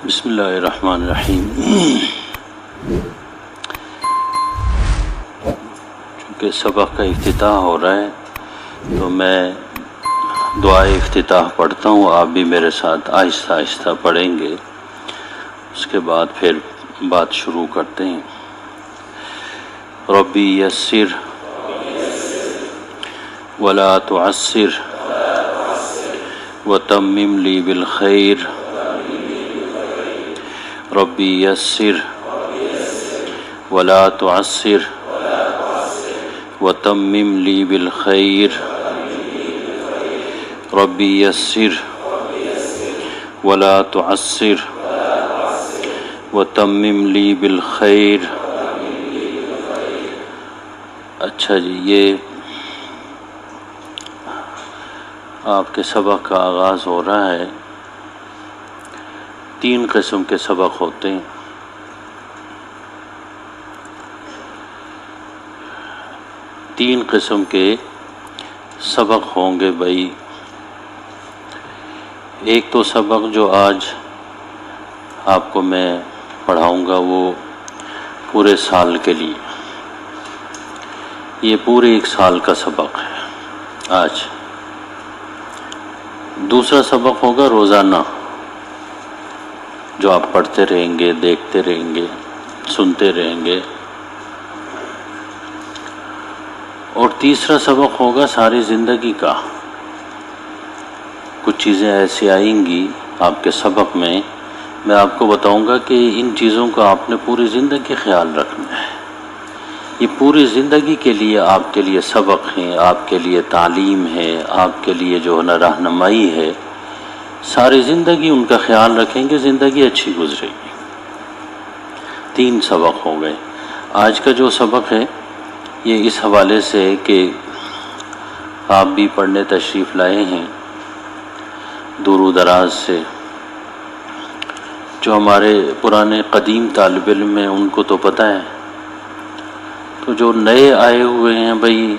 بسم اللہ الرحمن الرحیم۔ چونکہ سبق کا افتتاح ہو رہا ہے تو میں دعائے افتتاح پڑھتا ہوں، آپ بھی میرے ساتھ آہستہ آہستہ پڑھیں گے، اس کے بعد پھر بات شروع کرتے ہیں۔ ربی یسر ولا تعسر وتمم لی بالخیر، ربی یسر ولا تعسر وتمم لی بالخیر، ربی یسر ولا تعسر وتمم لی بالخیر۔ اچھا جی، یہ آپ کے سبق کا آغاز ہو رہا ہے۔ 3 قسم کے سبق ہوتے ہیں۔ تین قسم کے سبق ہوں گے بھائی۔ ایک تو سبق جو آج آپ کو میں پڑھاؤں گا وہ پورے سال کے لیے، یہ پورے 1 سال کا سبق ہے آج۔ دوسرا سبق ہوگا روزانہ، جو آپ پڑھتے رہیں گے، دیکھتے رہیں گے، سنتے رہیں گے۔ اور تیسرا سبق ہوگا ساری زندگی کا۔ کچھ چیزیں ایسی آئیں گی آپ کے سبق میں آپ کو بتاؤں گا کہ ان چیزوں کا آپ نے پوری زندگی خیال رکھنا ہے۔ یہ پوری زندگی کے لیے آپ کے لیے سبق ہیں، آپ کے لیے تعلیم ہے، آپ کے لیے جو ہے نا رہنمائی ہے۔ ساری زندگی ان کا خیال رکھیں گے، زندگی اچھی گزرے گی۔ 3 سبق ہو گئے۔ آج کا جو سبق ہے یہ اس حوالے سے ہے کہ آپ بھی پڑھنے تشریف لائے ہیں دور و دراز سے۔ جو ہمارے پرانے قدیم طالب علم ہیں ان کو تو پتہ ہے، تو جو نئے آئے ہوئے ہیں بھائی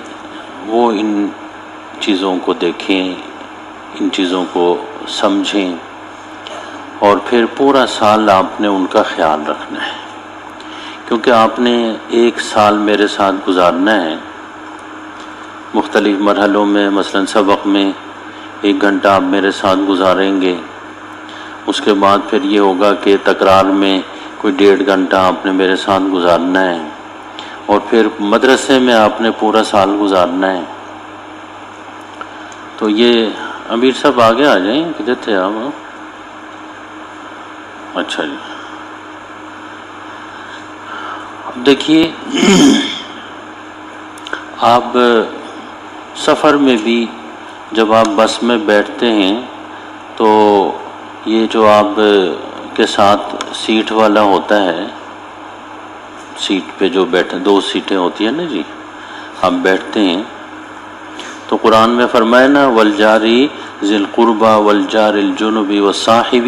وہ ان چیزوں کو دیکھیں، ان چیزوں کو سمجھیں، اور پھر پورا سال آپ نے ان کا خیال رکھنا ہے، کیونکہ آپ نے 1 سال میرے ساتھ گزارنا ہے مختلف مرحلوں میں۔ مثلا سبق میں 1 گھنٹہ آپ میرے ساتھ گزاریں گے، اس کے بعد پھر یہ ہوگا کہ تکرار میں کوئی 1.5 گھنٹہ آپ نے میرے ساتھ گزارنا ہے، اور پھر مدرسے میں آپ نے پورا سال گزارنا ہے۔ تو یہ امیر صاحب آگے آ جائیں، کدھر تھے آپ؟ اچھا جی، اب دیکھیے آپ سفر میں بھی جب آپ بس میں بیٹھتے ہیں تو یہ جو آپ کے ساتھ سیٹ والا ہوتا ہے، سیٹ پہ جو بیٹھے، 2 سیٹیں ہوتی ہیں نا جی، آپ بیٹھتے ہیں تو قرآن میں فرمایا نا والجاری ذی القربى والجار الجنب والصاحب،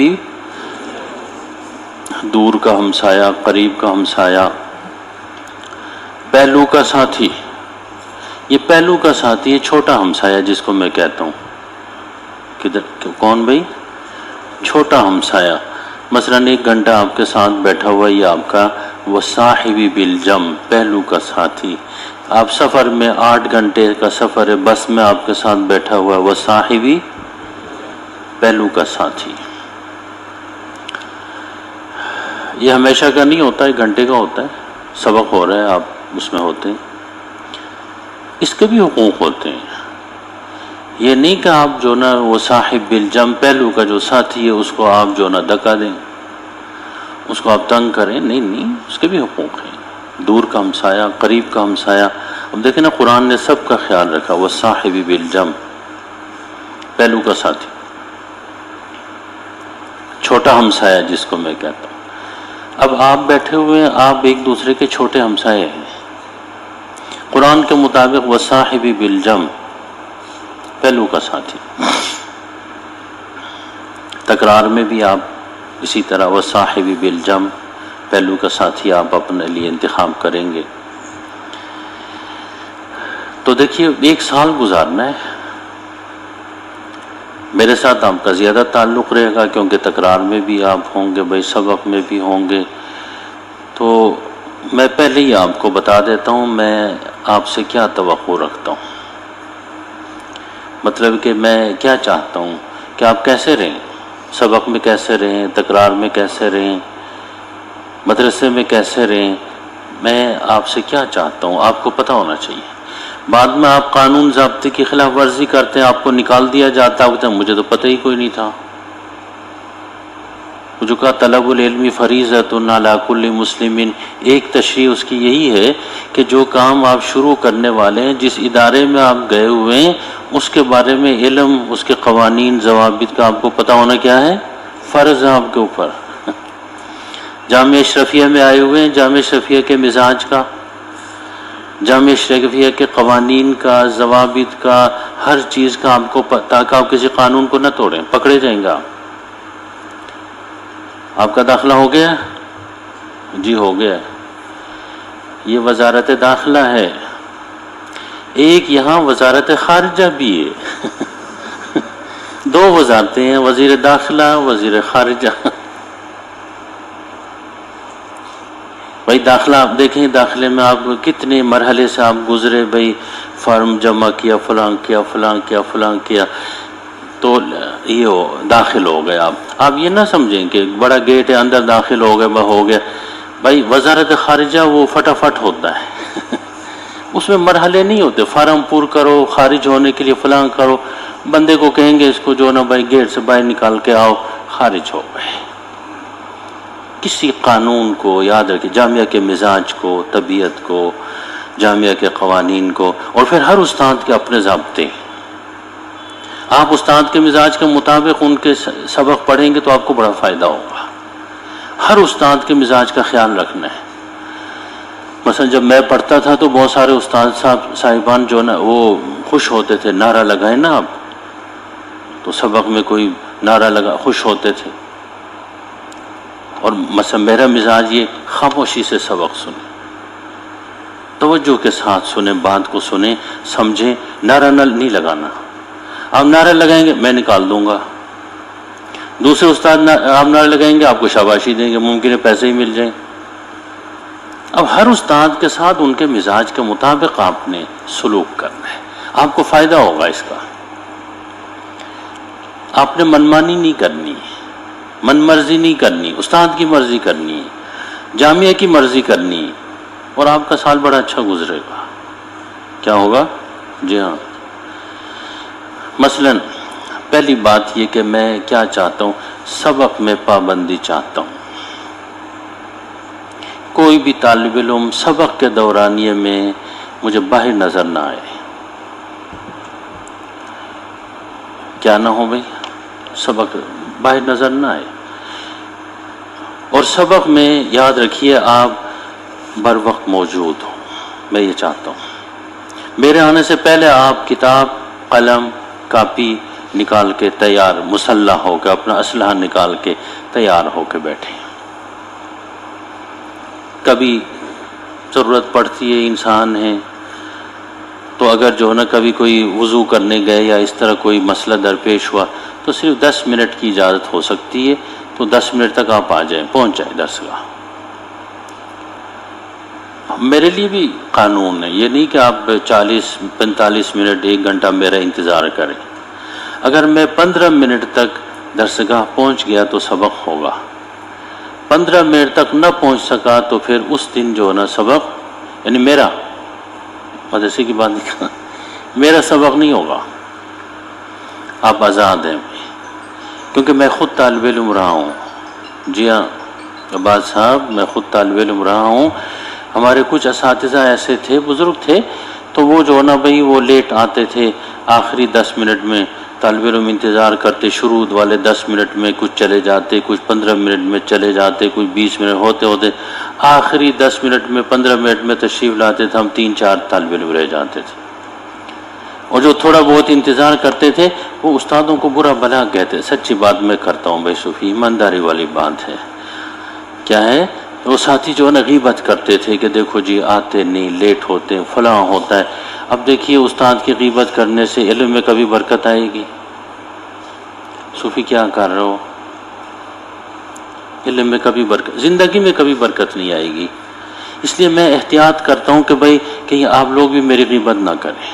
دور کا ہمسایہ، قریب کا ہمسایہ، پہلو کا ساتھی۔ یہ پہلو کا ساتھی ہے چھوٹا ہمسایہ جس کو میں کہتا ہوں۔ کدھر کون بھائی؟ چھوٹا ہمسایہ۔ مثلا 1 گھنٹہ آپ کے ساتھ بیٹھا ہوا یہ آپ کا وصاحبی بالجم، پہلو کا ساتھی۔ آپ سفر میں 8 گھنٹے کا سفر ہے، بس میں آپ کے ساتھ بیٹھا ہوا وصاحبی، پہلو کا ساتھی۔ یہ ہمیشہ کا نہیں ہوتا، 1 گھنٹے کا ہوتا ہے، سبق ہو رہا ہے آپ اس میں ہوتے ہیں۔ اس کے بھی حقوق ہوتے ہیں۔ یہ نہیں کہ آپ جو نا وہ صاحب بالجم، پہلو کا جو ساتھی ہے اس کو آپ جو نا دکا دیں، اس کو آپ تنگ کریں، نہیں، اس کے بھی حقوق ہیں۔ دور کا ہمسایہ، قریب کا ہمسایہ۔ اب دیکھیں نا قرآن نے سب کا خیال رکھا، وہ صاحب بالجم، پہلو کا ساتھی، چھوٹا ہمسایہ جس کو میں کہتا ہوں۔ اب آپ بیٹھے ہوئے ہیں، آپ ایک دوسرے کے چھوٹے ہمسائے ہیں۔ قرآن کے مطابق وصاحب بالجم، پہلو کا ساتھی۔ تکرار میں بھی آپ اسی طرح وصاحب بالجم، پہلو کا ساتھی آپ اپنے لیے انتخاب کریں گے۔ تو دیکھیے 1 سال گزارنا ہے، میرے ساتھ آپ کا زیادہ تعلق رہے گا کیونکہ تکرار میں بھی آپ ہوں گے بھائی، سبق میں بھی ہوں گے. تو میں پہلے ہی آپ کو بتا دیتا ہوں میں آپ سے کیا توقع رکھتا ہوں، مطلب کہ میں کیا چاہتا ہوں کہ آپ کیسے رہیں، سبق میں کیسے رہیں، تکرار میں کیسے رہیں، مدرسے میں کیسے رہیں. میں آپ سے کیا چاہتا ہوں آپ کو پتہ ہونا چاہیے. بعد میں آپ قانون ضابطے کی خلاف ورزی کرتے ہیں، آپ کو نکال دیا جاتا ہے، مجھے تو پتہ ہی کوئی نہیں تھا. جو کہا طلب العلم فریضۃ علی کل مسلم، ایک تشریح اس کی یہی ہے کہ جو کام آپ شروع کرنے والے ہیں، جس ادارے میں آپ گئے ہوئے ہیں، اس کے بارے میں علم، اس کے قوانین ضوابط کا آپ کو پتہ ہونا کیا ہے، فرض ہے آپ کے اوپر. جامعہ اشرفیہ میں آئے ہوئے ہیں، جامعہ اشرفیہ کے مزاج کا، جامعہ اشرفیہ کے قوانین کا، ضوابط کا، ہر چیز کا آپ کو تاکہ آپ کسی قانون کو نہ توڑیں، پکڑے جائیں گا. آپ کا داخلہ ہو گیا؟ جی ہو گیا. یہ وزارت داخلہ ہے. ایک یہاں وزارت خارجہ بھی ہے. دو وزارتیں ہیں، وزیر داخلہ، وزیر خارجہ. بھائی داخلہ آپ دیکھیں، داخلے میں آپ کتنے مرحلے سے آپ گزرے، بھائی فارم جمع کیا، فلاں کیا، فلاں کیا، فلاں کیا، تو یہ داخل ہو گئے. آپ یہ نہ سمجھیں کہ بڑا گیٹ ہے اندر داخل ہو گئے ہو گیا. بھائی وزارت خارجہ وہ فٹافٹ ہوتا ہے. اس میں مرحلے نہیں ہوتے، فارم پور کرو، خارج ہونے کے لیے فلاں کرو، بندے کو کہیں گے اس کو جو نا بھائی گیٹ سے باہر نکال کے آؤ، خارج ہو گئے. کسی قانون کو یاد رکھیں، جامعہ کے مزاج کو، طبیعت کو، جامعہ کے قوانین کو، اور پھر ہر استاد کے اپنے ضابطے. آپ استاد کے مزاج کے مطابق ان کے سبق پڑھیں گے تو آپ کو بڑا فائدہ ہوگا. ہر استاد کے مزاج کا خیال رکھنا ہے. مثلا جب میں پڑھتا تھا تو بہت سارے استاد صاحبان جو نا وہ خوش ہوتے تھے، نعرہ لگائیں نا آپ، تو سبق میں کوئی نعرہ لگا خوش ہوتے تھے. اور مثلا میرا مزاج یہ خاموشی سے سبق سنیں، توجہ کے ساتھ سنیں، بات کو سنیں، سمجھیں، نعرہ نہیں لگانا. آپ نعرہ لگائیں گے میں نکال دوں گا. دوسرے استاد آپ نعرہ لگائیں گے آپ کو شاباشی دیں گے، ممکن ہے پیسے ہی مل جائیں. اب ہر استاد کے ساتھ ان کے مزاج کے مطابق آپ نے سلوک کرنا ہے، آپ کو فائدہ ہوگا اس کا. آپ نے منمانی نہیں کرنی، من مرضی نہیں کرنی، استاد کی مرضی کرنی، جامعہ کی مرضی کرنی، اور آپ کا سال بڑا اچھا گزرے گا. کیا ہوگا؟ جی ہاں. مثلا پہلی بات یہ کہ میں کیا چاہتا ہوں، سبق میں پابندی چاہتا ہوں. کوئی بھی طالب علم سبق کے دورانیے میں مجھے باہر نظر نہ آئے. کیا نہ ہو بھائی، سبق باہر نظر نہ آئے. اور سبق میں یاد رکھیے آپ بر وقت موجود ہوں. میں یہ چاہتا ہوں میرے آنے سے پہلے آپ کتاب، قلم، کاپی نکال کے تیار، مسلح ہو کے، اپنا اسلحہ نکال کے تیار ہو کے بیٹھیں. کبھی ضرورت پڑتی ہے، انسان ہے تو اگر جو ہے نا کبھی کوئی وضو کرنے گئے یا اس طرح کوئی مسئلہ درپیش ہوا تو صرف 10 منٹ کی اجازت ہو سکتی ہے، تو 10 منٹ تک آپ آ جائیں، پہنچ جائیں درسگاہ. میرے لیے بھی قانون ہے، یہ نہیں کہ آپ 40-45 منٹ 1 گھنٹہ میرا انتظار کریں. اگر میں 15 منٹ تک درسگاہ پہنچ گیا تو سبق ہوگا. 15 منٹ تک نہ پہنچ سکا تو پھر اس دن جو ہے نا سبق، یعنی میرا مدرسے کی بات نہیں کرنا، میرا سبق نہیں ہوگا. آپ آزاد ہیں کیونکہ میں خود طالب علم رہا ہوں. جی ہاں عباد صاحب، میں خود طالب علم رہا ہوں. ہمارے کچھ اساتذہ ایسے تھے، بزرگ تھے، تو وہ جو ہے نا بھائی وہ لیٹ آتے تھے. آخری 10 منٹ میں طالب علم انتظار کرتے، شروع والے 10 منٹ میں کچھ چلے جاتے، کچھ 15 منٹ میں چلے جاتے، کچھ 20 منٹ ہوتے ہوتے آخری 10 منٹ میں 15 منٹ میں تشریف لاتے تھے. ہم 3-4 طالب علم رہ جاتے تھے. اور جو تھوڑا بہت انتظار کرتے تھے وہ استادوں کو برا بھلا کہتے. سچی بات میں کرتا ہوں بھائی صوفی، ایمانداری والی بات ہے. کیا ہے؟ وہ ساتھی جو ہے نا غیبت کرتے تھے کہ دیکھو جی آتے نہیں، لیٹ ہوتے، فلاں ہوتا ہے. اب دیکھیے استاد کی غیبت کرنے سے علم میں کبھی برکت آئے گی؟ صوفی کیا کر رہے ہو؟ علم میں کبھی برکت، زندگی میں کبھی برکت نہیں آئے گی. اس لیے میں احتیاط کرتا ہوں کہ بھائی کہیں آپ لوگ بھی میری غیبت نہ کریں،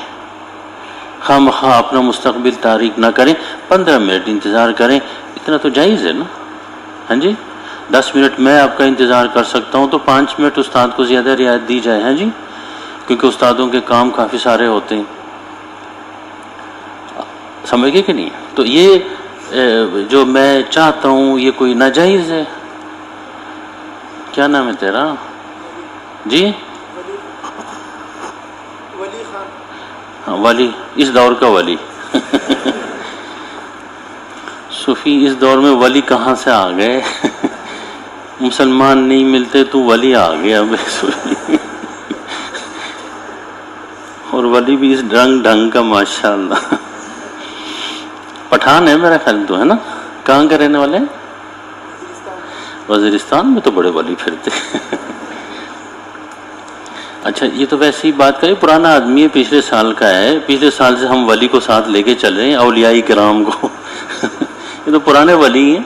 خواہ مخواہ اپنا مستقبل تاریک نہ کریں. 15 منٹ انتظار کریں، اتنا تو جائز ہے نا. ہاں جی، 10 منٹ میں آپ کا انتظار کر سکتا ہوں تو 5 منٹ استاد کو زیادہ رعایت دی جائے. ہاں جی، کیونکہ استادوں کے کام کافی سارے ہوتے ہیں. سمجھ گئے کہ نہیں؟ تو یہ جو میں چاہتا ہوں یہ کوئی ناجائز ہے. کیا نام ہے تیرا؟ جی ولی خان. ہاں، ولی، اس دور کا ولی. صوفی اس دور میں ولی کہاں سے آ گئے؟ مسلمان نہیں ملتے تو ولی آ گیا. اور ولی بھی اس ڈھنگ کا، ماشاءاللہ. پٹھان ہے میرا خیال تو، ہے نا؟ کہاں کے رہنے والے ہیں؟ وزیرستان میں تو بڑے ولی پھرتے. اچھا، یہ تو ویسے ہی بات کریں، پرانا آدمی ہے، پچھلے سال کا ہے. پچھلے سال سے ہم ولی کو ساتھ لے کے چل رہے ہیں، اولیاء کرام کو. یہ تو پرانے ولی ہیں.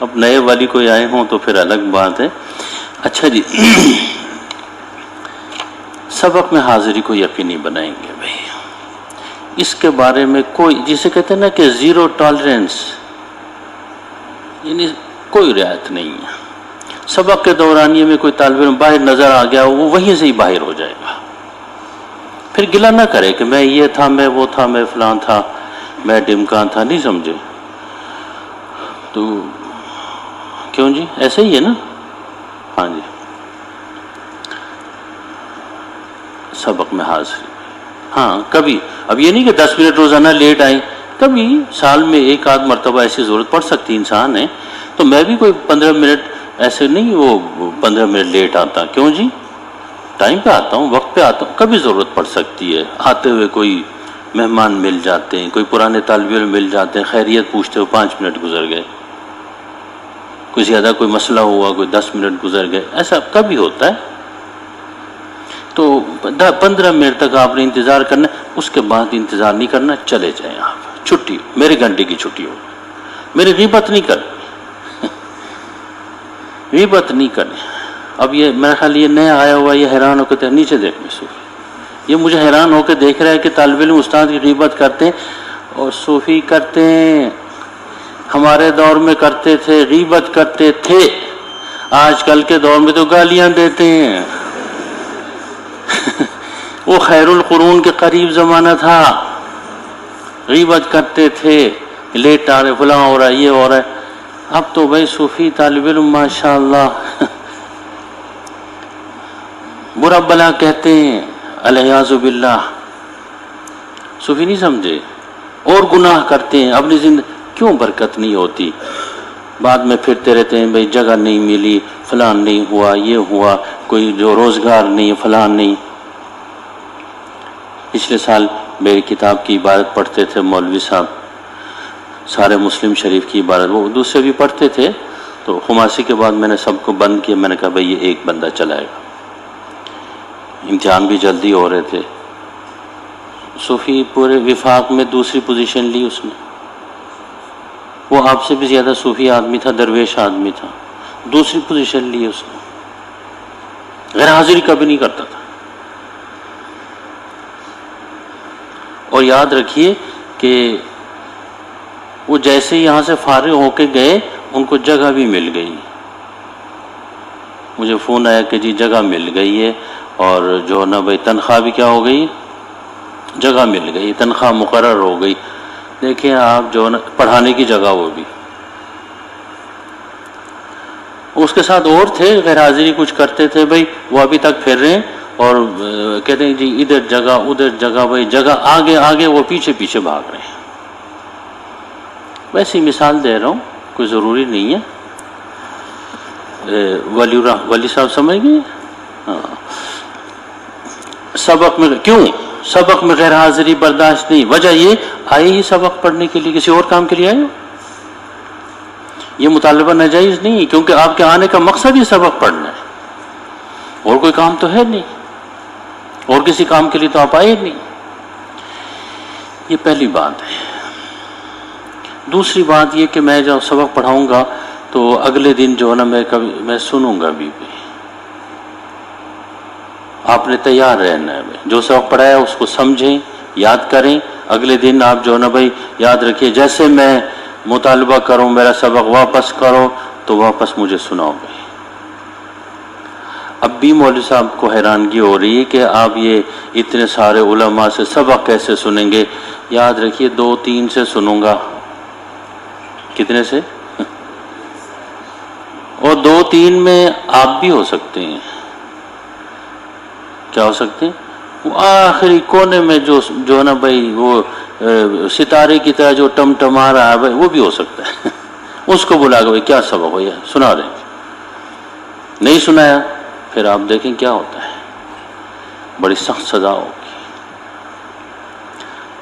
اب نئے ولی کوئی آئے ہوں تو پھر الگ بات ہے. اچھا جی، سبق میں حاضری کو یقینی بنائیں گے بھائی. اس کے بارے میں کوئی، جسے کہتے ہیں نا کہ زیرو ٹالرنس، یعنی کوئی رعایت نہیں ہے. سبق کے دورانیے میں کوئی طالب علم باہر نظر آ گیا، وہ وہیں سے ہی باہر ہو جائے گا. پھر گلہ نہ کرے کہ میں یہ تھا، میں وہ تھا، میں فلاں تھا، میں ڈمکان تھا. نہیں سمجھے تو کیوں جی؟ ایسے ہی ہے نا. ہاں جی، سبق میں حاضری. ہاں کبھی، اب یہ نہیں کہ 10 منٹ روزانہ لیٹ آئیں، کبھی سال میں ایک آدھ مرتبہ ایسی ضرورت پڑ سکتی انسان ہے. تو میں بھی کوئی 15 منٹ ایسے نہیں، وہ 15 منٹ لیٹ آتا. کیوں جی؟ ٹائم پہ آتا ہوں، وقت پہ آتا ہوں. کبھی ضرورت پڑ سکتی ہے، آتے ہوئے کوئی مہمان مل جاتے ہیں، کوئی پرانے طالب علم مل جاتے ہیں، خیریت پوچھتے ہوئے 5 منٹ گزر گئے. کوئی زیادہ کوئی مسئلہ ہوا، کوئی 10 منٹ گزر گئے. ایسا کبھی ہوتا ہے. تو 15 منٹ تک آپ نے انتظار کرنا، اس کے بعد انتظار نہیں کرنا، چلے جائیں آپ. چھٹی، میرے گھنٹے کی چھٹی ہو. میری غیبت نہیں کرنی، غیبت نہیں کرنی. اب یہ میرا خیال یہ نیا آیا ہوا، یہ حیران ہو کے نیچے دیکھنے صوفی، یہ مجھے حیران ہو کے دیکھ رہا ہے کہ طالب علم استاد کی غیبت کرتے ہیں. اور صوفی کرتے ہیں، ہمارے دور میں کرتے تھے، غیبت کرتے تھے. آج کل کے دور میں تو گالیاں دیتے ہیں. وہ خیر القرون کے قریب زمانہ تھا، غیبت کرتے تھے، لیٹ آ رہے، فلاں ہو رہا ہے، یہ ہو رہا ہے. اب تو بھائی صوفی طالب علم ماشاءاللہ برا بلا کہتے ہیں، الیاذ باللہ. صوفی نہیں سمجھے، اور گناہ کرتے ہیں اپنی زندگی. کیوں برکت نہیں ہوتی؟ بعد میں پھرتے رہتے ہیں، بھائی جگہ نہیں ملی، فلاں نہیں ہوا، یہ ہوا، کوئی جو روزگار نہیں، فلاں نہیں. پچھلے سال میری کتاب کی عبارت پڑھتے تھے مولوی صاحب، سارے مسلم شریف کی عبارت، وہ دوسرے بھی پڑھتے تھے. تو خماسی کے بعد میں نے سب کو بند کیا. میں نے کہا بھائی یہ ایک بندہ چلائے گا. امتحان بھی جلدی ہو رہے تھے. صوفی پورے وفاق میں دوسری پوزیشن لی اس نے. وہ آپ سے بھی زیادہ صوفی آدمی تھا، درویش آدمی تھا. دوسری پوزیشن لی اس نے. غیر حاضری کبھی نہیں کرتا تھا. اور یاد رکھیے کہ وہ جیسے یہاں سے فارغ ہو کے گئے، ان کو جگہ بھی مل گئی. مجھے فون آیا کہ جی جگہ مل گئی ہے، اور جو نا بھائی تنخواہ بھی کیا ہو گئی، جگہ مل گئی، تنخواہ مقرر ہو گئی. دیکھیں آپ، جو نا پڑھانے کی جگہ، وہ بھی. اس کے ساتھ اور تھے غیر حاضری کچھ کرتے تھے بھائی، وہ ابھی تک پھر رہے ہیں اور کہتے ہیں جی ادھر جگہ ادھر جگہ، بھائی جگہ آگے آگے، وہ پیچھے پیچھے بھاگ رہے ہیں. ویسی مثال دے رہا ہوں، کوئی ضروری نہیں ہے. ولی صاحب سمجھ گئے؟ ہاں. سبق میں کیوں؟ سبق میں غیر حاضری برداشت نہیں. وجہ یہ، آئے ہی سبق پڑھنے کے لیے، کسی اور کام کے لیے آئے ہو. یہ مطالبہ ناجائز نہیں، کیونکہ آپ کے آنے کا مقصد ہی سبق پڑھنا ہے، اور کوئی کام تو ہے نہیں، اور کسی کام کے لیے تو آپ آئے نہیں. یہ پہلی بات ہے. دوسری بات یہ کہ میں جب سبق پڑھاؤں گا تو اگلے دن جو ہے نا میں سنوں گا بھی آپ نے تیار رہنا ہے جو سبق پڑھایا اس کو سمجھیں، یاد کریں، اگلے دن آپ جو ہے نا بھائی یاد رکھیے جیسے میں مطالبہ کروں میرا سبق واپس کرو تو واپس مجھے سناؤ بھائی۔ اب بھی مولوی صاحب کو حیرانگی ہو رہی ہے کہ آپ یہ اتنے سارے علماء سے سبق کیسے سنیں گے؟ یاد رکھیے 2-3 سے سنوں گا۔ کتنے سے؟ اور 2-3 میں آپ بھی ہو سکتے ہیں۔ کیا ہو سکتے ہیں؟ وہ آخری کونے میں جو ہے نا بھائی وہ ستارے کی طرح جو ٹمٹما رہا ہے بھائی وہ بھی ہو سکتا ہے۔ اس کو بلا کے بھائی کیا سبق ہو یا سنا رہے ہیں، نہیں سنایا پھر آپ دیکھیں کیا ہوتا ہے، بڑی سخت سزا ہوگی۔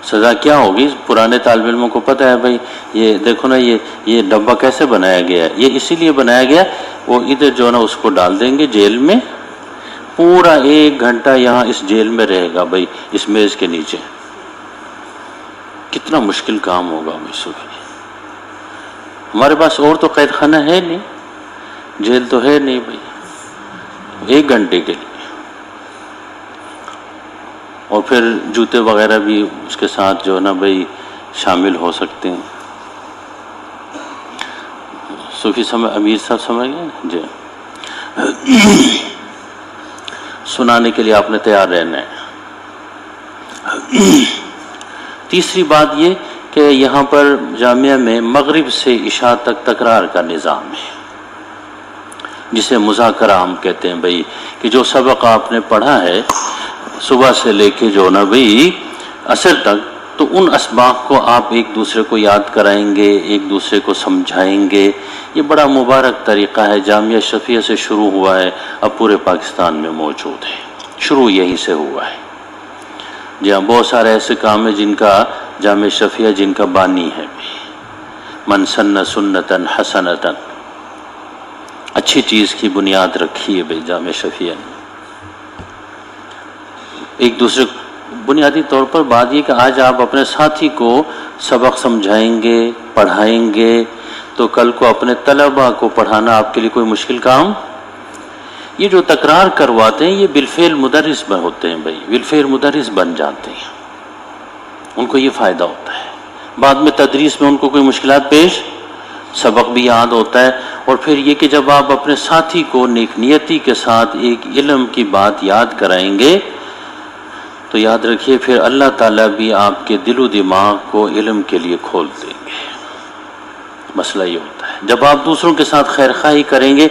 سزا کیا ہوگی؟ پرانے طالب علموں کو پتہ ہے بھائی یہ دیکھو نا یہ ڈبہ کیسے بنایا گیا ہے، یہ اسی لیے بنایا گیا، وہ ادھر جو ہے نا اس کو ڈال دیں گے جیل میں، پورا 1 گھنٹہ یہاں اس جیل میں رہے گا بھائی اس میز کے نیچے۔ کتنا مشکل کام ہوگا بھائی صبح۔ ہمارے پاس اور تو قید خانہ ہے نہیں، جیل تو ہے نہیں بھائی، 1 گھنٹے کے لیے، اور پھر جوتے وغیرہ بھی اس کے ساتھ جو ہے نا بھائی شامل ہو سکتے ہیں۔ صوفی امیر صاحب سمجھ گئے جی؟ سنانے کے لیے آپ نے تیار رہنا ہے۔ تیسری بات یہ کہ یہاں پر جامعہ میں مغرب سے عشاء تک تکرار کا نظام ہے، جسے مذاکرہ ہم کہتے ہیں بھائی، کہ جو سبق آپ نے پڑھا ہے صبح سے لے کے جو نا بھائی عصر تک، تو ان اسباق کو آپ ایک دوسرے کو یاد کرائیں گے، ایک دوسرے کو سمجھائیں گے۔ یہ بڑا مبارک طریقہ ہے، جامعہ شفیہ سے شروع ہوا ہے، اب پورے پاکستان میں موجود ہے، شروع یہیں سے ہوا ہے۔ جی ہاں، بہت سارے ایسے کام ہیں جن کا جامعہ شفیہ جن کا بانی ہے، من سن سنتن حسنتن، اچھی چیز کی بنیاد رکھی ہے بھائی جامعہ شفیہ نے۔ ایک دوسرے بنیادی طور پر بات یہ کہ آج آپ اپنے ساتھی کو سبق سمجھائیں گے، پڑھائیں گے، تو کل کو اپنے طلباء کو پڑھانا آپ کے لیے کوئی مشکل کام۔ یہ جو تکرار کرواتے ہیں یہ بالفعل مدرس ہوتے ہیں بھائی، بالفعل مدرس بن جاتے ہیں، ان کو یہ فائدہ ہوتا ہے۔ بعد میں تدریس میں ان کو کوئی مشکلات پیش، سبق بھی یاد ہوتا ہے۔ اور پھر یہ کہ جب آپ اپنے ساتھی کو نیک نیتی کے ساتھ ایک علم کی بات یاد کرائیں گے تو یاد رکھیے پھر اللہ تعالیٰ بھی آپ کے دل و دماغ کو علم کے لیے کھول دیں گے۔ مسئلہ یہ ہوتا ہے جب آپ دوسروں کے ساتھ خیر خواہی کریں گے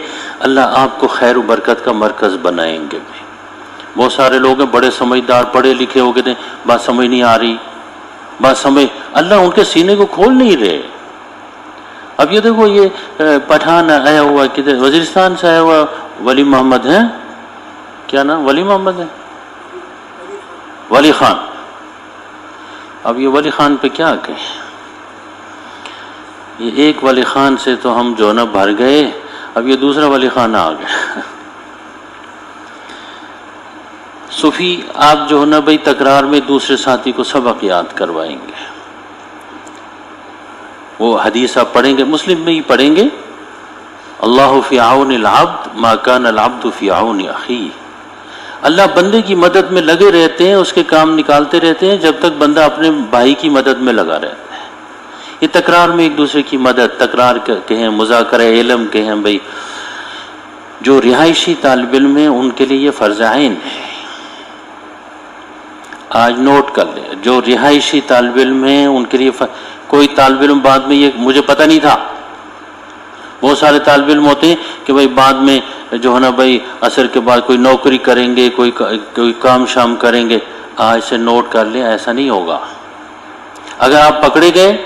اللہ آپ کو خیر و برکت کا مرکز بنائیں گے۔ بہت سارے لوگ ہیں بڑے سمجھدار، پڑھے لکھے ہو گئے، بات سمجھ نہیں آ رہی، بات سمجھ، اللہ ان کے سینے کو کھول نہیں رہے۔ اب یہ دیکھو یہ پٹھان آیا ہوا کدھر، وزیرستان سے آیا ہوا ولی محمد ہے، کیا نام ولی محمد ہے، ولی خان۔ اب یہ ولی خان پہ کیا کہیں، یہ ایک ولی خان سے تو ہم جو نا بھر گئے، اب یہ دوسرا ولی خان آ گیا۔ صوفی آپ جو ہے نا بھائی تکرار میں دوسرے ساتھی کو سبق یاد کروائیں گے۔ وہ حدیث آپ پڑھیں گے، مسلم میں ہی پڑھیں گے، اللہ فی عون العبد ما کان العبد فی عون اخیہ۔ اللہ بندے کی مدد میں لگے رہتے ہیں، اس کے کام نکالتے رہتے ہیں جب تک بندہ اپنے بھائی کی مدد میں لگا رہتا ہے۔ یہ تکرار میں ایک دوسرے کی مدد، تکرار کہیں، مذاکرہ علم کہیں بھائی، جو رہائشی طالب علم ہیں ان کے لیے یہ فرض عین ہے۔ آج نوٹ کر لیں، جو رہائشی طالب علم ہیں ان کے لیے کوئی طالب علم بعد میں یہ مجھے پتہ نہیں تھا، بہت سارے طالب علم ہوتے ہیں کہ بھائی بعد میں جو ہے نا بھائی عصر کے بعد کوئی نوکری کریں گے، کوئی کام شام کریں گے۔ آج سے نوٹ کر لیں ایسا نہیں ہوگا، اگر آپ پکڑے گئے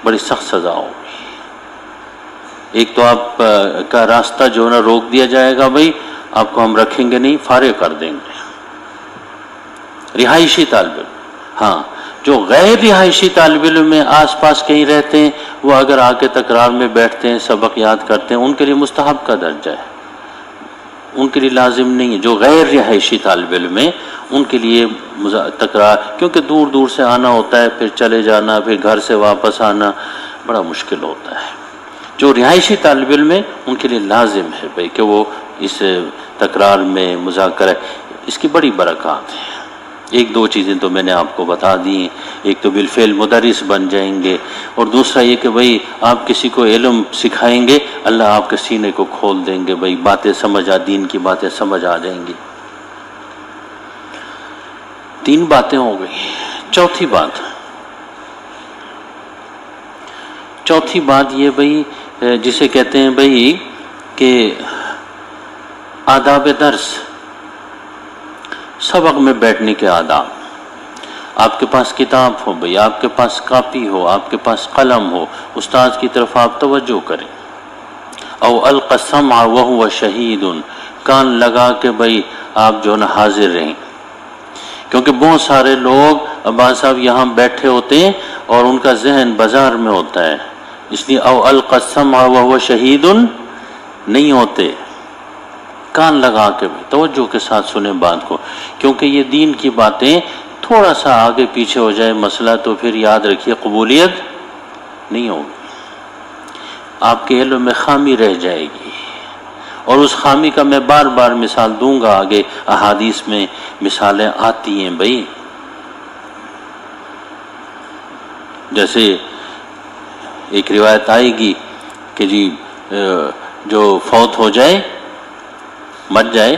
بڑی سخت سزا ہوگی۔ ایک تو آپ کا راستہ جو ہے نا روک دیا جائے گا، بھائی آپ کو ہم رکھیں گے نہیں، فارغ کر دیں گے۔ رہائشی طالب علم، ہاں جو غیر رہائشی طالب علم میں آس پاس کہیں رہتے ہیں وہ اگر آ کے تکرار میں بیٹھتے ہیں، سبق یاد کرتے ہیں، ان کے لیے مستحب کا درجہ ہے، ان کے لیے لازم نہیں ہے. جو غیر رہائشی طالب علم ہیں ان کے لیے تکرار، کیونکہ دور دور سے آنا ہوتا ہے، پھر چلے جانا، پھر گھر سے واپس آنا بڑا مشکل ہوتا ہے. جو رہائشی طالب علم ہیں ان کے لیے لازم ہے بھائی کہ وہ اس تکرار میں مذاکرہ، اس کی بڑی برکات ہیں. ایک دو چیزیں تو میں نے آپ کو بتا دی ہیں. ایک تو بالفعل مدرس بن جائیں گے، اور دوسرا یہ کہ بھائی آپ کسی کو علم سکھائیں گے، اللہ آپ کے سینے کو کھول دیں گے، بھائی باتیں سمجھ دین کی باتیں سمجھ آ جائیں گی. 3 باتیں ہو گئی. چوتھی بات یہ بھائی جسے کہتے ہیں بھائی کہ آداب درس، سبق میں بیٹھنے کے آداب. آپ کے پاس کتاب ہو بھائی، آپ کے پاس کاپی ہو، آپ کے پاس قلم ہو، استاد کی طرف آپ توجہ کریں. او القى السمع وهو شہید، کان لگا کے بھائی آپ جو ہے نا حاضر رہیں. کیونکہ بہت سارے لوگ عباس صاحب یہاں بیٹھے ہوتے ہیں اور ان کا ذہن بازار میں ہوتا ہے، اس لیے او القى السمع وهو شہید نہیں ہوتے. کان لگا کے بھی توجہ کے ساتھ سنیں بات کو، کیونکہ یہ دین کی باتیں تھوڑا سا آگے پیچھے ہو جائے مسئلہ تو پھر یاد رکھیے قبولیت نہیں ہوگی، آپ کے علم میں خامی رہ جائے گی. اور اس خامی کا میں بار بار مثال دوں گا، آگے احادیث میں مثالیں آتی ہیں بھائی. جیسے ایک روایت آئے گی کہ جی جو فوت ہو جائے، مر جائے،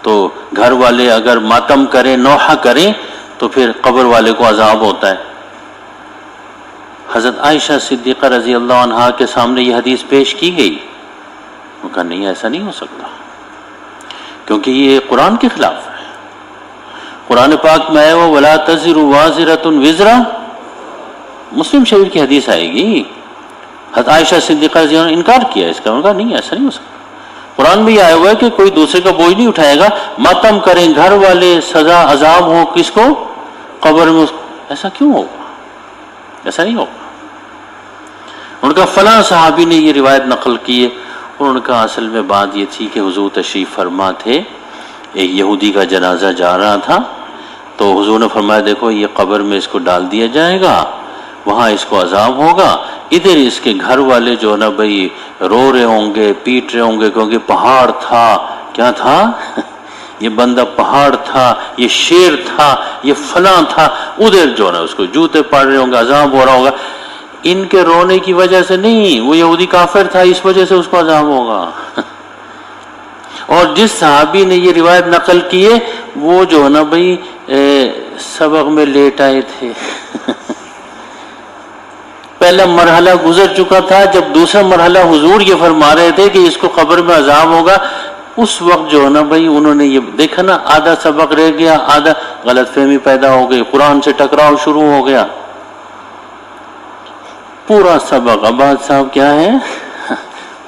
تو گھر والے اگر ماتم کریں، نوحہ کریں، تو پھر قبر والے کو عذاب ہوتا ہے. حضرت عائشہ صدیقہ رضی اللہ عنہا کے سامنے یہ حدیث پیش کی گئی. وہ کہا نہیں، ایسا نہیں ہو سکتا، کیونکہ یہ قرآن کے خلاف ہے. قرآن پاک میں ہے وہ وَلَا تَزِرُ وَازِرَةٌ وِزْرَ، مسلم شریف کی حدیث آئے گی. حضرت عائشہ صدیقہ رضی اللہ عنہ نے انکار کیا اس کا، انہوں نے کہا نہیں، ایسا نہیں ہو سکتا. قرآن میں یہ آیا ہوا ہے کہ کوئی دوسرے کا بوجھ نہیں اٹھائے گا. ماتم کریں گھر والے، سزا عذاب ہو کس کو؟ قبر میں. ایسا کیوں ہوگا؟ ایسا نہیں ہوگا. ان کا فلاں صحابی نے یہ روایت نقل کی ہے، اور ان کا اصل میں بات یہ تھی کہ حضور تشریف فرما تھے، ایک یہودی کا جنازہ جا رہا تھا، تو حضور نے فرمایا دیکھو یہ قبر میں اس کو ڈال دیا جائے گا، وہاں اس کو عذاب ہوگا، ادھر اس کے گھر والے جو نا بھائی رو رہے ہوں گے، پیٹ رہے ہوں گے، کیونکہ پہاڑ تھا. کیا تھا؟ یہ بندہ پہاڑ تھا، یہ شیر تھا، یہ فلاں تھا. ادھر جو نا اس کو جوتے پاڑ رہے ہوں گے، عذاب ہو رہا ہوگا. ان کے رونے کی وجہ سے نہیں، وہ یہودی کافر تھا، اس وجہ سے اس کو عذاب ہوگا. اور جس صحابی نے یہ روایت نقل کی ہے وہ جو ہے نا بھائی سبق میں لیٹ آئے تھے. پہلا مرحلہ گزر چکا تھا، جب دوسرا مرحلہ حضور یہ فرما رہے تھے کہ اس کو قبر میں عذاب ہوگا، اس وقت جو ہے نا بھائی انہوں نے یہ دیکھا نا، آدھا سبق رہ گیا، آدھا غلط فہمی پیدا ہو گئی، قرآن سے ٹکراؤ شروع ہو گیا. پورا سبق عباد صاحب کیا ہے؟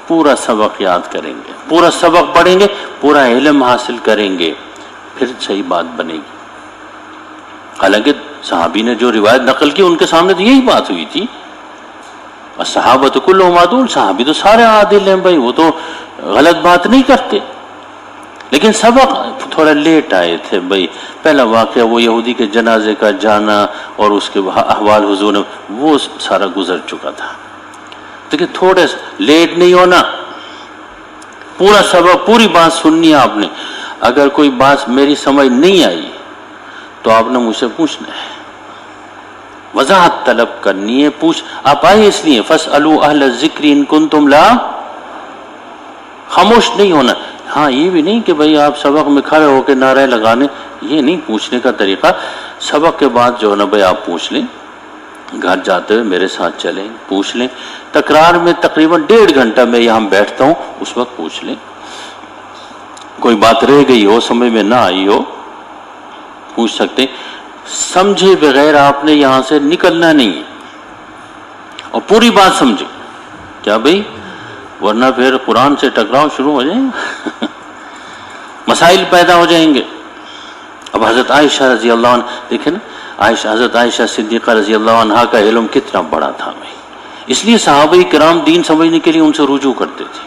پورا سبق یاد کریں گے، پورا سبق پڑھیں گے، پورا علم حاصل کریں گے، پھر صحیح بات بنے گی. حالانکہ صحابی نے جو روایت نقل کی ان کے سامنے تو یہی بات ہوئی تھی. صحابہ کلہم عدول، صحابی تو سارے عادل ہیں بھائی، وہ تو غلط بات نہیں کرتے، لیکن سبق تھوڑا لیٹ آئے تھے بھائی. پہلا واقعہ وہ یہودی کے جنازے کا جانا اور اس کے احوال حضور نے وہ سارا گزر چکا تھا. لیکن تھوڑے لیٹ نہیں ہونا، پورا سبق، پوری بات سننی ہے آپ نے. اگر کوئی بات میری سمجھ نہیں آئی تو آپ نے مجھ سے پوچھنا ہے، وضاحت طلب کرنی ہے. آپ آئے اس لیے فَاسْأَلُوا أَهْلَ الذِّكْرِ إِن كُنتُمْ لَا، خاموش نہیں ہونا. ہاں یہ بھی نہیں کہ بھئی آپ سبق میں کھڑے ہو کے نعرے لگانے، یہ نہیں پوچھنے کا طریقہ. سبق کے بعد جو ہے نا بھئی آپ پوچھ لیں، گھر جاتے ہوئے میرے ساتھ چلیں، پوچھ لیں. تکرار میں تقریباً 1.5 گھنٹہ میں یہاں بیٹھتا ہوں، اس وقت پوچھ لیں. کوئی بات رہ گئی ہو، سمجھ میں نہ آئی ہو، پوچھ سکتے. سمجھے بغیر آپ نے یہاں سے نکلنا نہیں، اور پوری بات سمجھے. کیا بھئی؟ ورنہ پھر قرآن سے ٹکراؤ شروع ہو جائیں گے، مسائل پیدا ہو جائیں گے. اب حضرت عائشہ رضی اللہ عنہ دیکھیں نا، حضرت عائشہ صدیقہ رضی اللہ عنہ کا علم کتنا بڑا تھا بھائی. اس لیے صحابہ کرام دین سمجھنے کے لیے ان سے رجوع کرتے تھے.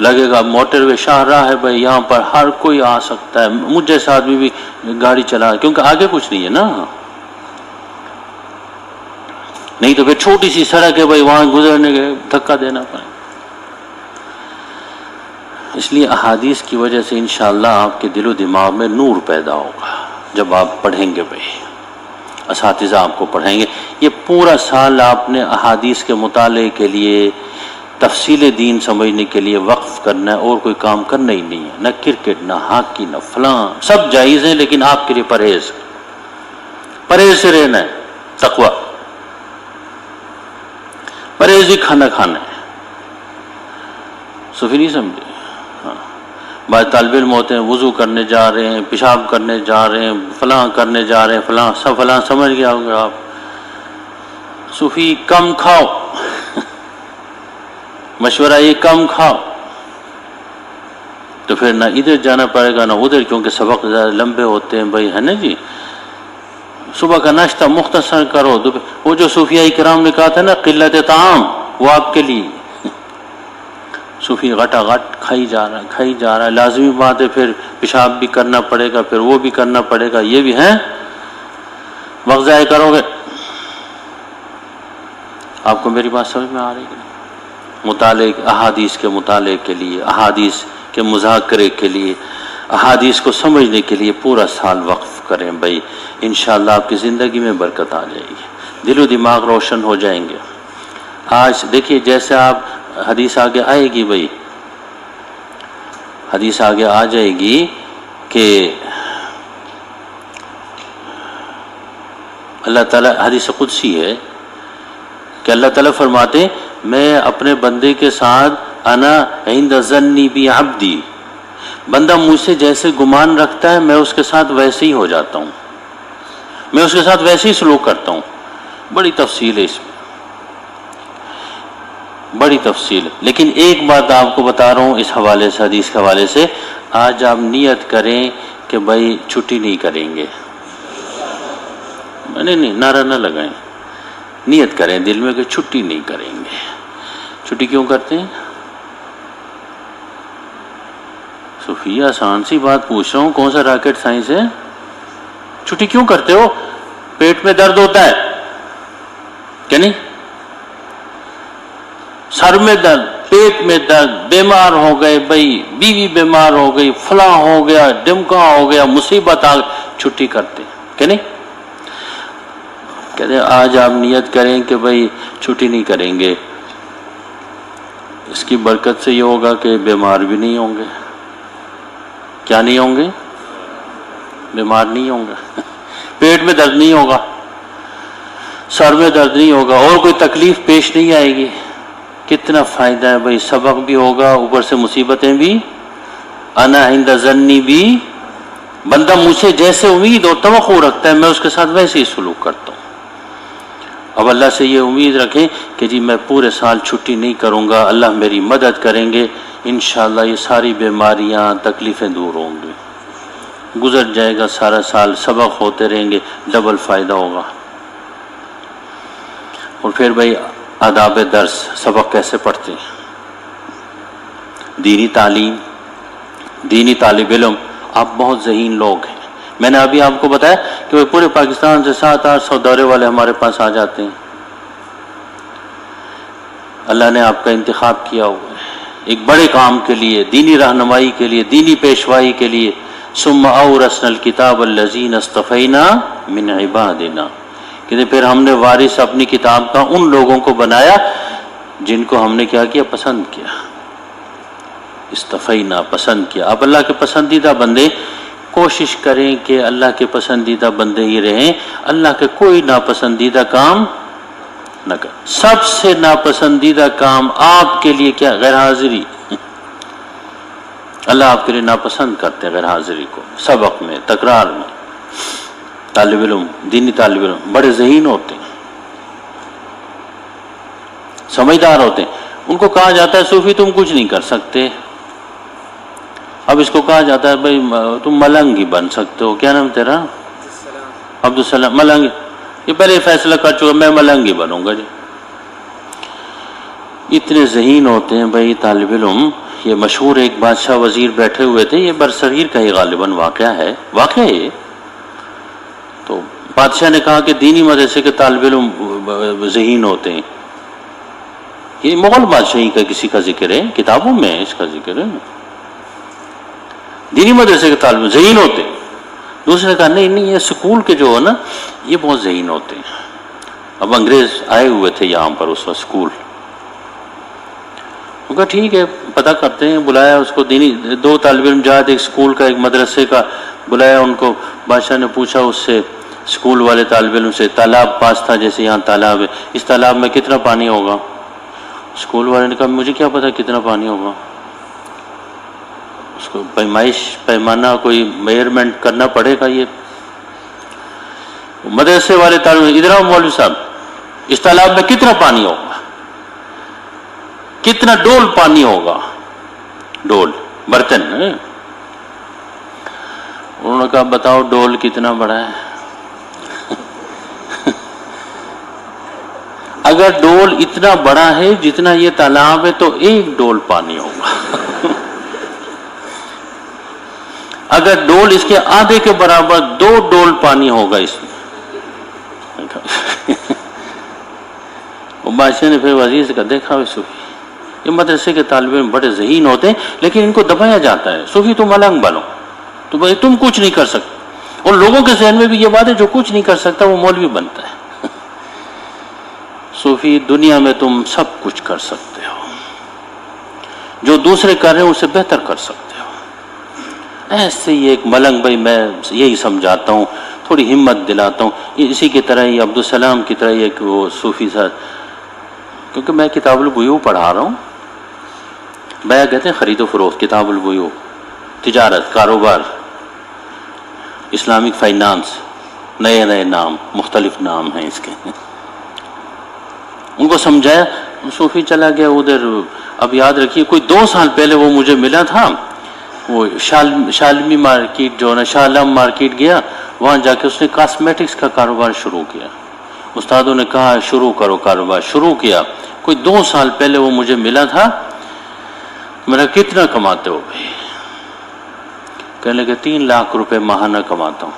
لگے گا موٹر وے شاہراہ ہے بھائی، یہاں پر ہر کوئی آ سکتا ہے، مجھ جیسا آدمی بھی گاڑی چلا، کیونکہ آگے کچھ نہیں ہے نا، نہیں تو پھر چھوٹی سی سڑک ہے بھائی، وہاں گزرنے کے دھکا دینا پڑے۔ اس لیے احادیث کی وجہ سے انشاءاللہ آپ کے دل و دماغ میں نور پیدا ہوگا جب آپ پڑھیں گے بھائی، اساتذہ آپ کو پڑھائیں گے۔ یہ پورا سال آپ نے احادیث کے مطالعے کے لیے، تفصیل دین سمجھنے کے لیے وقف کرنا ہے، اور کوئی کام کرنا ہی نہیں ہے، نہ کرکٹ، نہ ہاکی، نہ فلاں، سب جائز ہیں لیکن آپ کے لیے پرہیز سے رہنا ہے، تقوی، پرہیزی کھانا کھانا ہے، صوفی نہیں سمجھے؟ بعض طالب علم ہوتے ہیں وضو کرنے جا رہے ہیں، پیشاب کرنے جا رہے ہیں، فلاں کرنے جا رہے ہیں، فلاں سمجھ گیا ہوگا آپ، صوفی کم کھاؤ، مشورہ یہ کم کھاؤ، تو پھر نہ ادھر جانا پڑے گا نہ ادھر، کیونکہ سبق زیادہ لمبے ہوتے ہیں بھائی، ہے نا جی۔ صبح کا ناشتہ مختصر کرو، وہ جو صوفیاء کرام نے کہا تھا نا قلت طعام، وہ آپ کے لیے، صوفی غٹا غٹ کھائی جا رہا ہے، لازمی بات ہے، پھر پیشاب بھی کرنا پڑے گا، پھر وہ بھی کرنا پڑے گا، یہ بھی ہے، وقت ضائع کرو گے۔ آپ کو میری بات سمجھ میں آ رہی ہے؟ مطالعے، احادیث کے مطالعے کے لیے، احادیث کے مذاکرے کے لیے، احادیث کو سمجھنے کے لیے پورا سال وقف کریں بھائی، انشاءاللہ آپ کی زندگی میں برکت آ جائے گی، دل و دماغ روشن ہو جائیں گے۔ آج دیکھیے جیسے آپ حدیث آگے آئے گی بھائی، حدیث آگے آ جائے گی کہ اللہ تعالیٰ، حدیث قدسی ہے کہ اللہ تعالیٰ فرماتے میں اپنے بندے کے ساتھ انا عند ظنی بی عبدی، بندہ مجھ سے جیسے گمان رکھتا ہے میں اس کے ساتھ ویسے ہی ہو جاتا ہوں، میں اس کے ساتھ ویسے ہی سلوک کرتا ہوں۔ بڑی تفصیل ہے اس میں، بڑی تفصیل، لیکن ایک بات آپ کو بتا رہا ہوں اس حوالے سے، حدیث کے حوالے سے، آج آپ نیت کریں کہ بھائی چھٹی نہیں کریں گے، نہیں نعرہ نہ لگائیں، نیت کریں دل میں کہ چھٹی نہیں کریں گے۔ چھٹی کیوں کرتے ہیں؟ صوفیہ آسان سی بات پوچھ رہا ہوں، کون سا راکٹ سائنس ہے؟ چھٹی کیوں کرتے ہو؟ پیٹ میں درد ہوتا ہے کہ نہیں؟ سر میں درد، پیٹ میں درد، بیمار ہو گئے بھائی، بیوی بیمار ہو گئی، فلاں ہو گیا، ڈمکا ہو گیا، مصیبت آ گئی، چھٹی کرتے کہ نہیں؟ کہتے ہیں آج آپ نیت کریں کہ بھائی چھٹی نہیں کریں گے، اس کی برکت سے یہ ہوگا کہ بیمار بھی نہیں ہوں گے۔ کیا نہیں ہوں گے؟ بیمار نہیں ہوں گے، پیٹ میں درد نہیں ہوگا، سر میں درد نہیں ہوگا، اور کوئی تکلیف پیش نہیں آئے گی۔ کتنا فائدہ ہے بھائی، سبق بھی ہوگا، اوپر سے مصیبتیں بھی۔ انا عند ظنی بھی، بندہ مجھ سے جیسے امید اور توقع رکھتا ہے میں اس کے ساتھ ویسے ہی سلوک کرتا ہوں۔ اب اللہ سے یہ امید رکھیں کہ جی میں پورے سال چھٹی نہیں کروں گا، اللہ میری مدد کریں گے، انشاءاللہ یہ ساری بیماریاں تکلیفیں دور ہوں گی، گزر جائے گا سارا سال، سبق ہوتے رہیں گے، ڈبل فائدہ ہوگا۔ اور پھر بھائی آداب درس، سبق کیسے پڑھتے ہیں؟ دینی تعلیم، دینی طالب علم، آپ بہت ذہین لوگ ہیں، میں نے ابھی آپ کو بتایا کہ وہ پورے پاکستان سے 700-800 دورے والے ہمارے پاس آ جاتے ہیں، اللہ نے آپ کا انتخاب کیا ہوا ہے ایک بڑے کام کے لیے، دینی رہنمائی کے لیے، دینی پیشوائی کے لیے۔ ثم اورثنا الکتاب الذین اصطفینا من عبادنا، کہ پھر ہم نے وارث اپنی کتاب کا ان لوگوں کو بنایا جن کو ہم نے کیا کیا؟ پسند کیا، استفینا، پسند کیا۔ اب اللہ کے پسندیدہ بندے کوشش کریں کہ اللہ کے پسندیدہ بندے ہی رہیں، اللہ کے کوئی ناپسندیدہ کام نہ کریں۔ سب سے ناپسندیدہ کام آپ کے لیے کیا؟ غیر حاضری۔ اللہ آپ کے لیے ناپسند کرتے ہیں غیر حاضری کو، سبق میں، تکرار میں۔ طالب علم، دینی طالب علم بڑے ذہین ہوتے ہیں، سمجھدار ہوتے ہیں، ان کو کہا جاتا ہے صوفی تم کچھ نہیں کر سکتے۔ اب اس کو کہا جاتا ہے بھائی تم ملنگ ہی بن سکتے ہو، کیا نام تیرا؟ عبدالسلام، ملنگ، یہ پہلے فیصلہ کر چکا میں ملنگ ہی بنوں گا جی۔ اتنے ذہین ہوتے ہیں بھائی طالب علم یہ مشہور ایک بادشاہ وزیر بیٹھے ہوئے تھے، یہ برصغیر کا ہی غالباً واقعہ ہے یہ۔ تو بادشاہ نے کہا کہ دینی مدرسے کے طالب علم ذہین ہوتے ہیں، یہ مغل بادشاہی کا کسی کا ذکر ہے، کتابوں میں اس کا ذکر ہے، دینی مدرسے کے طالب علم ذہین ہوتے ہیں۔ دوسرے نے کہا نہیں یہ سکول کے جو ہے نا یہ بہت ذہین ہوتے ہیں۔ اب انگریز آئے ہوئے تھے یہاں پر اس وقت سکول، وہ کہا ٹھیک ہے پتہ کرتے ہیں، بلایا اس کو، دینی دو طالب علم جات، ایک سکول کا ایک مدرسے کا، بلایا ان کو۔ بادشاہ نے پوچھا اس سے، سکول والے طالب علم سے، تالاب پاس تھا جیسے یہاں تالاب ہے، اس تالاب میں کتنا پانی ہوگا؟ سکول والے نے کہا مجھے کیا پتا کتنا پانی ہوگا، اس کو پیمانہ کوئی میئرمنٹ کرنا پڑے گا۔ یہ مدرسے والے طالب علم، ادھر آؤ مولوی صاحب، اس تالاب میں کتنا پانی ہوگا، کتنا ڈول پانی ہوگا؟ ڈول برتن ہے۔ انہوں نے کہا بتاؤ ڈول کتنا بڑا ہے؟ اگر ڈول اتنا بڑا ہے جتنا یہ تالاب ہے تو ایک ڈول پانی ہوگا، اگر ڈول اس کے آدھے کے برابر 2 ڈول پانی ہوگا اس میں۔ بادشاہ نے پھر وزیر سے کہا دیکھا صوفی، یہ مدرسے کے طالب علم بڑے ذہین ہوتے ہیں لیکن ان کو دبایا جاتا ہے، صوفی تم الگ بنو، تو بھائی تم کچھ نہیں کر سکتے، اور لوگوں کے ذہن میں بھی یہ بات ہے جو کچھ نہیں کر سکتا وہ مولوی بنتا ہے۔ صوفی دنیا میں تم سب کچھ کر سکتے ہو، جو دوسرے کر رہے ہیں اسے بہتر کر سکتے ہو۔ ایسے ہی ایک ملنگ بھائی میں یہی سمجھاتا ہوں، تھوڑی ہمت دلاتا ہوں، اسی کی طرح ہی عبدالسلام کی طرح ایک وہ صوفی صاحب، کیونکہ میں کتاب البیوع پڑھا رہا ہوں، بیع کہتے ہیں خرید و فروخت، کتاب البیوع تجارت، کاروبار، اسلامک فائنانس، نئے نئے نام، مختلف نام ہیں اس کے۔ ان کو سمجھایا، صوفی چلا گیا ادھر۔ اب یاد رکھیے کوئی 2 سال پہلے وہ مجھے ملا تھا، وہ شالمی مارکیٹ جو ہے نا، شاہ عالم مارکیٹ گیا، وہاں جا کے اس نے کاسمیٹکس کا کاروبار شروع کیا۔ استادوں نے کہا شروع کرو کاروبار، شروع کیا۔ کوئی 2 سال پہلے وہ مجھے ملا تھا، میرا کتنا کماتے ہو بھائی؟ کہنے لگے 3 لاکھ روپے ماہانہ کماتا ہوں۔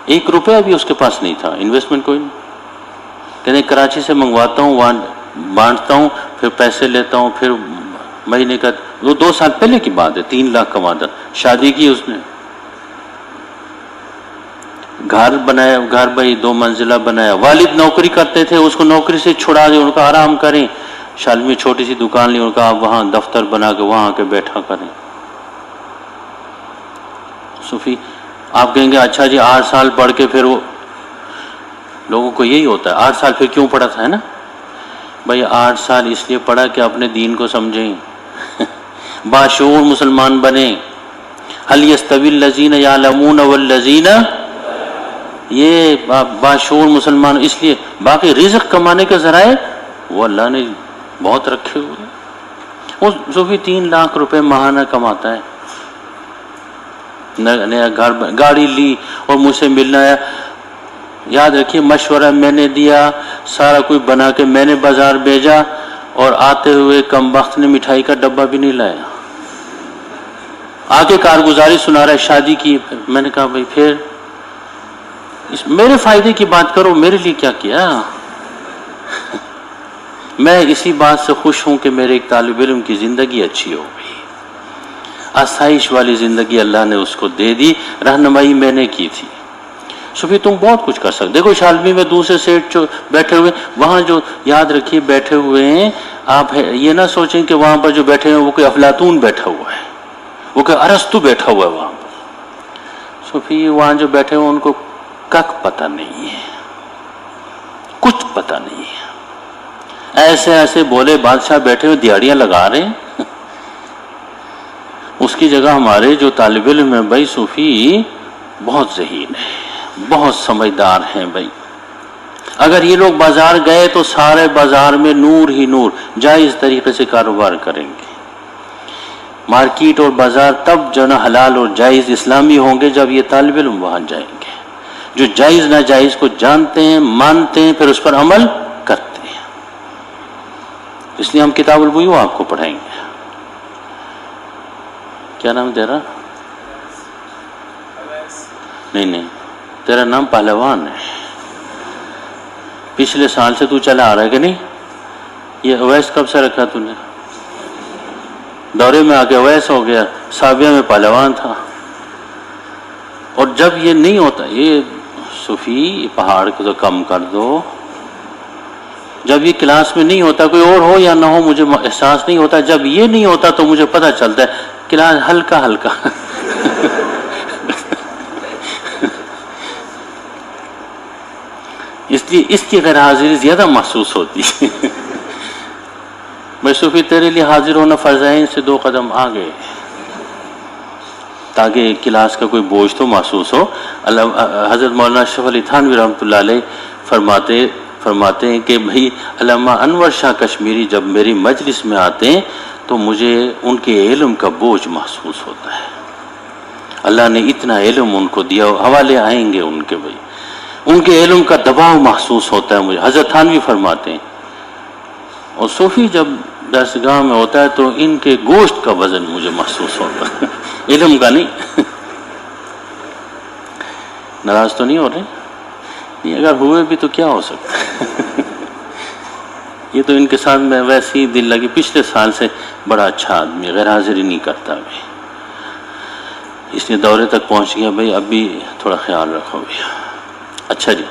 1 روپیہ بھی اس کے پاس نہیں تھا، انویسٹمنٹ کوئی نہیں۔ کہنے کراچی سے منگواتا ہوں، وہاں بانٹتا ہوں، پھر پیسے لیتا ہوں، پھر مہینے کا، وہ 2 سال پہلے کی بات ہے، 3 لاکھ کماتا۔ شادی کی اس نے، گھر بنایا، گھر بھائی 2 منزلہ بنایا۔ والد نوکری کرتے تھے، اس کو نوکری سے چھڑا دیا، ان کا آرام کریں۔ شالمی چھوٹی سی دکان لی، ان کا آپ وہاں دفتر بنا کے وہاں آ کے بیٹھا کریں۔ صوفی آپ کہیں گے اچھا جی 8 سال پڑھ کے پھر وہ، لوگوں کو یہی ہوتا ہے 8 سال پھر کیوں پڑھا تھا، ہے نا بھائی؟ 8 سال اس لیے پڑھا کہ اپنے دین کو سمجھیں، باشعور مسلمان بنیں۔ هل يستوي الذين يعلمون والذين، یہ باشعور مسلمان، اس لیے باقی رزق کمانے کے ذرائع وہ اللہ نے بہت رکھے ہوئے۔ وہ صوفی 3 لاکھ روپے ماہانہ کماتا ہے، نیا گھر، گاڑی لی، اور مجھ سے ملنا آیا۔ یاد رکھیے مشورہ میں نے دیا، سارا کوئی بنا کے میں نے بازار بھیجا، اور آتے ہوئے کم وقت نے مٹھائی کا ڈبہ بھی نہیں لایا۔ آگے کارگزاری سنا رہا ہے، شادی کی۔ میں نے کہا بھائی پھر میرے فائدے کی بات کرو، میرے لیے کیا کیا؟ میں اسی بات سے خوش ہوں کہ میرے ایک طالب علم کی زندگی اچھی ہو گئی، آسائش والی زندگی اللہ نے اس کو دے دی، رہنمائی میں نے کی تھی۔ صوفی تم بہت کچھ کر سکتے۔ دیکھو شالمی میں دوسرے سیٹ جو بیٹھے ہوئے، وہاں جو یاد رکھیے بیٹھے ہوئے ہیں، آپ یہ نہ سوچیں کہ وہاں پر جو بیٹھے ہیں وہ کوئی افلاطون بیٹھا ہوا ہے، وہ کوئی ارسطو بیٹھا ہوا ہے وہاں پر۔ صوفی وہاں جو بیٹھے ہوئے ان کو کک پتہ نہیں ہے، کچھ پتہ نہیں ہے۔ ایسے ایسے بولے بادشاہ بیٹھے ہوئے دیہڑیاں لگا رہے ہیں۔ اس کی جگہ ہمارے جو طالب علم ہیں بھائی، صوفی بہت ذہین ہے، بہت سمجھدار ہیں بھائی۔ اگر یہ لوگ بازار گئے تو سارے بازار میں نور ہی نور، جائز طریقے سے کاروبار کریں گے۔ مارکیٹ اور بازار تب جو نا حلال اور جائز اسلامی ہوں گے جب یہ طالب علم وہاں جائیں گے، جو جائز ناجائز کو جانتے ہیں، مانتے ہیں، پھر اس پر عمل کرتے ہیں۔ اس لیے ہم کتاب البیوع آپ کو پڑھائیں گے۔ کیا نام تیرا؟ نہیں، تیرا نام پہلوان ہے. پچھلے سال سے تو چلا آ رہا ہے کہ نہیں؟ یہ اویس کب سے رکھا تو نے؟ دورے میں آ کے اویس ہو گیا، سابیہ میں پہلوان تھا. اور جب یہ نہیں ہوتا، یہ صوفی پہاڑ کو تو کم کر دو. جب یہ کلاس میں نہیں ہوتا، کوئی اور ہو یا نہ ہو مجھے احساس نہیں ہوتا. جب یہ نہیں ہوتا تو مجھے پتہ چلتا ہے کلاس ہلکا ہلکا. اس لیے اس کی غیر حاضری زیادہ محسوس ہوتی ہے. میں صوفی تیرے لیے حاضر ہونا فرض عین سے 2 قدم آگے، تاکہ کلاس کا کوئی بوجھ تو محسوس ہو. حضرت مولانا اشرف علی تھانوی رحمۃ اللہ علیہ فرماتے ہیں کہ بھئی علامہ انور شاہ کشمیری جب میری مجلس میں آتے ہیں تو مجھے ان کے علم کا بوجھ محسوس ہوتا ہے. اللہ نے اتنا علم ان کو دیا، حوالے آئیں گے ان کے، بھئی ان کے علم کا دباؤ محسوس ہوتا ہے مجھے. حضرت تھانوی فرماتے ہیں. اور صوفی جب درسگاہ میں ہوتا ہے تو ان کے گوشت کا وزن مجھے محسوس ہوتا ہے، علم کا نہیں. ناراض تو نہیں ہو رہے؟ نہیں، اگر ہوئے بھی تو کیا ہو سکتا. یہ تو ان کے ساتھ میں ویسے ہی دل لگی. پچھلے سال سے بڑا اچھا آدمی، غیر حاضری نہیں کرتا بھی، اس لیے دورے تک پہنچ گیا. بھئی اب بھی تھوڑا خیال رکھو بھی. اچھا جی،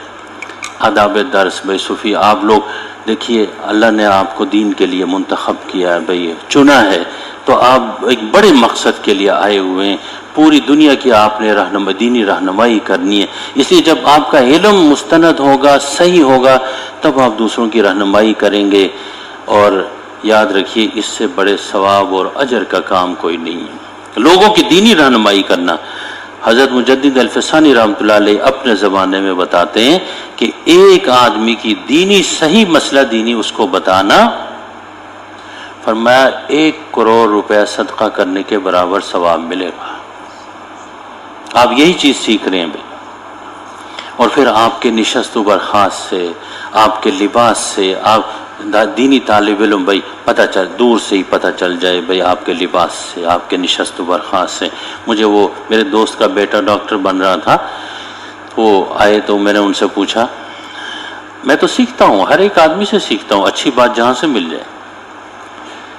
آداب درس. بھئی صوفی آپ لوگ دیکھیے، اللہ نے آپ کو دین کے لیے منتخب کیا ہے، بھئی چنا ہے، تو آپ ایک بڑے مقصد کے لیے آئے ہوئے ہیں. پوری دنیا کی آپ نے دینی رہنمائی کرنی ہے. اس لیے جب آپ کا علم مستند ہوگا، صحیح ہوگا، تب آپ دوسروں کی رہنمائی کریں گے. اور یاد رکھیے، اس سے بڑے ثواب اور اجر کا کام کوئی نہیں ہے، لوگوں کی دینی رہنمائی کرنا. حضرت مجدد الفسانی رحمۃ اللہ علیہ اپنے زمانے میں بتاتے ہیں کہ ایک آدمی کی دینی صحیح مسئلہ دینی اس کو بتانا، فرمایا 1 کروڑ روپے صدقہ کرنے کے برابر ثواب ملے گا. آپ یہی چیز سیکھ رہے ہیں بھائی. اور پھر آپ کے نشست و برخاست سے، آپ کے لباس سے، آپ دینی طالب علم بھائی پتہ چل، دور سے ہی پتہ چل جائے بھائی آپ کے لباس سے، آپ کے نشست و برخاست سے. مجھے وہ میرے دوست کا بیٹا ڈاکٹر بن رہا تھا، وہ آئے تو میں نے ان سے پوچھا. میں تو سیکھتا ہوں، ہر ایک آدمی سے سیکھتا ہوں، اچھی بات جہاں سے مل جائے.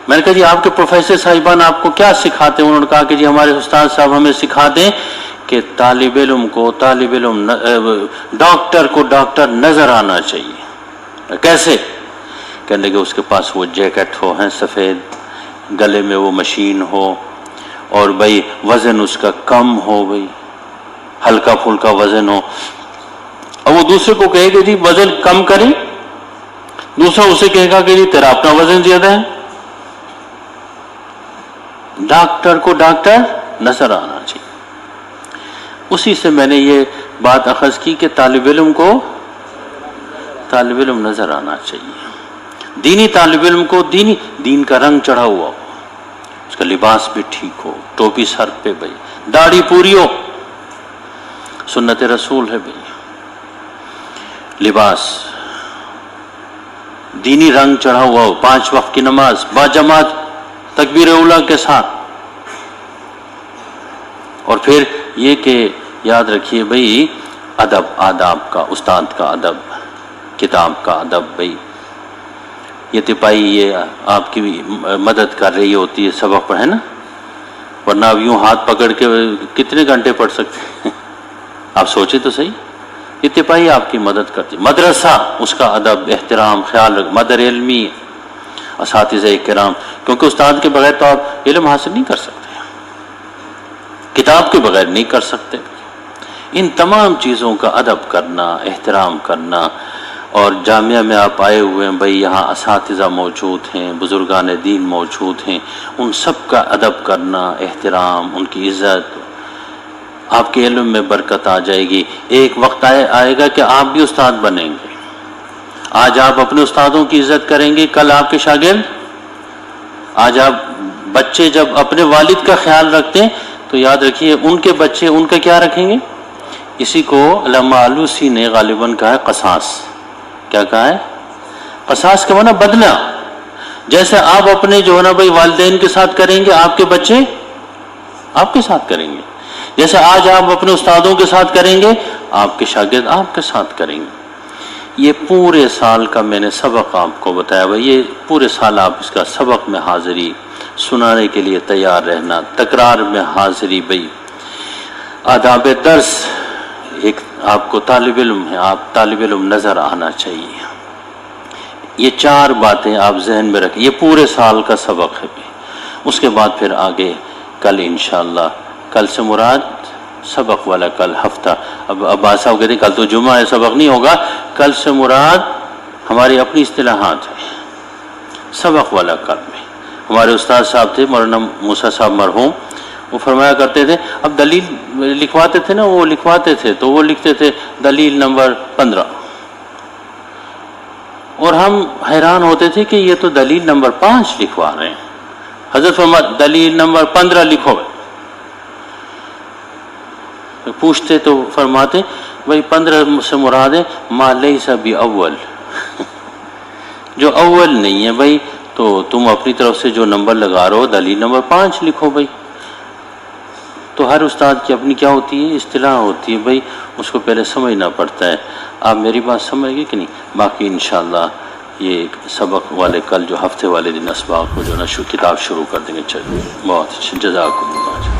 میں نے کہا جی آپ کے پروفیسر صاحبان آپ کو کیا سکھاتے ہیں؟ انہوں نے کہا کہ جی ہمارے استاد صاحب ہمیں سکھاتے ہیں کہ طالب علم ڈاکٹر کو ڈاکٹر نظر آنا چاہیے. کیسے؟ کہنے کہ اس کے پاس وہ جیکٹ ہو ہیں سفید، گلے میں وہ مشین ہو، اور بھائی وزن اس کا کم ہو، بھائی ہلکا پھلکا وزن ہو. اور وہ دوسرے کو کہے کہ جی وزن کم کریں، دوسرا اسے کہے گا کہ جی تیرا اپنا وزن زیادہ ہے. ڈاکٹر کو ڈاکٹر نظر آنا چاہیے. اسی سے میں نے یہ بات اخذ کی کہ طالب علم کو طالب علم نظر آنا چاہیے. دینی طالب علم کو دین کا رنگ چڑھا ہوا ہو، اس کا لباس بھی ٹھیک ہو، ٹوپی سر پہ، بھائی داڑھی پوری ہو، سنت رسول ہے بھائی. لباس دینی رنگ چڑھا ہوا ہو، 5 وقت کی نماز باجماعت تکبیر اولیٰ کے ساتھ. اور پھر یہ کہ یاد رکھیے بھئی ادب، آداب کا، استاد کا ادب، کتاب کا ادب. بھئی یہ تپائی یہ آپ کی مدد کر رہی ہوتی ہے سبق پڑھے نا، ورنہ اب یوں ہاتھ پکڑ کے کتنے گھنٹے پڑھ سکتے ہیں؟ آپ سوچیں تو صحیح. یہ تپائی آپ کی مدد کرتی. مدرسہ، اس کا ادب، احترام، خیال رکھ. مدر علمی، اساتذہ کرام، کیونکہ استاد کے بغیر تو آپ علم حاصل نہیں کر سکتے، کتاب کے بغیر نہیں کر سکتے. ان تمام چیزوں کا ادب کرنا، احترام کرنا. اور جامعہ میں آپ آئے ہوئے ہیں بھائی، یہاں اساتذہ موجود ہیں، بزرگان دین موجود ہیں، ان سب کا ادب کرنا، احترام، ان کی عزت. آپ کے علم میں برکت آ جائے گی. ایک وقت آئے گا کہ آپ بھی استاد بنیں گے. آج آپ اپنے استادوں کی عزت کریں گے، کل آپ کے شاگرد. آج آپ بچے جب اپنے والد کا خیال رکھتے ہیں تو یاد رکھیے ان کے بچے ان کا کیا رکھیں گے. اسی کو علامہ آلوسی نے غالباً کہا ہے قصاص. کیا کہا ہے؟ قصاص کا معنی بدلہ. جیسے آپ اپنے جو ہے نا بھائی والدین کے ساتھ کریں گے، آپ کے بچے آپ کے ساتھ کریں گے، جیسے آج آپ اپنے استادوں کے ساتھ کریں گے، آپ کے شاگرد آپ کے ساتھ کریں گے۔ یہ پورے سال کا میں نے سبق آپ کو بتایا بھائی، یہ پورے سال آپ اس کا سبق میں حاضری، سنانے کے لیے تیار رہنا، تکرار میں حاضری بھائی، آداب درس، ایک آپ کو طالب علم ہے، آپ طالب علم نظر آنا چاہیے۔ یہ 4 باتیں آپ ذہن میں رکھیں، یہ پورے سال کا سبق ہے۔ اس کے بعد پھر آگے کل انشاءاللہ، کل سے مراد سبق والا کل ہفتہ، اب عباس صاحب کہتے ہیں کل تو جمعہ ہے سبق نہیں ہوگا، کل سے مراد ہماری اپنی اصطلاحات ہیں، سبق والا کل میں ہمارے استاد صاحب تھے مولانا موسیٰ صاحب مرحوم، وہ فرمایا کرتے تھے، اب دلیل لکھواتے تھے نا، وہ لکھواتے تھے تو وہ لکھتے تھے دلیل نمبر 15، اور ہم حیران ہوتے تھے کہ یہ تو دلیل نمبر 5 لکھوا رہے ہیں۔ حضرت فرمایا دلیل نمبر 15 لکھو۔ پوچھتے تو فرماتے بھائی 15 سے مراد ہے ما لیس باول، جو اول نہیں ہے بھائی، تو تم اپنی طرف سے جو نمبر لگا رہے ہو دلیل نمبر 5 لکھو بھائی۔ تو ہر استاد کی اپنی کیا ہوتی ہے، اصطلاح ہوتی ہے بھائی، اس کو پہلے سمجھنا پڑتا ہے۔ آپ میری بات سمجھ گئے کہ نہیں؟ باقی انشاءاللہ یہ سبق والے کل جو ہفتے والے دن اسباق کو جو نا کتاب شروع کر دیں گے۔ چلیے بہت اچھا، جزاکم اللہ۔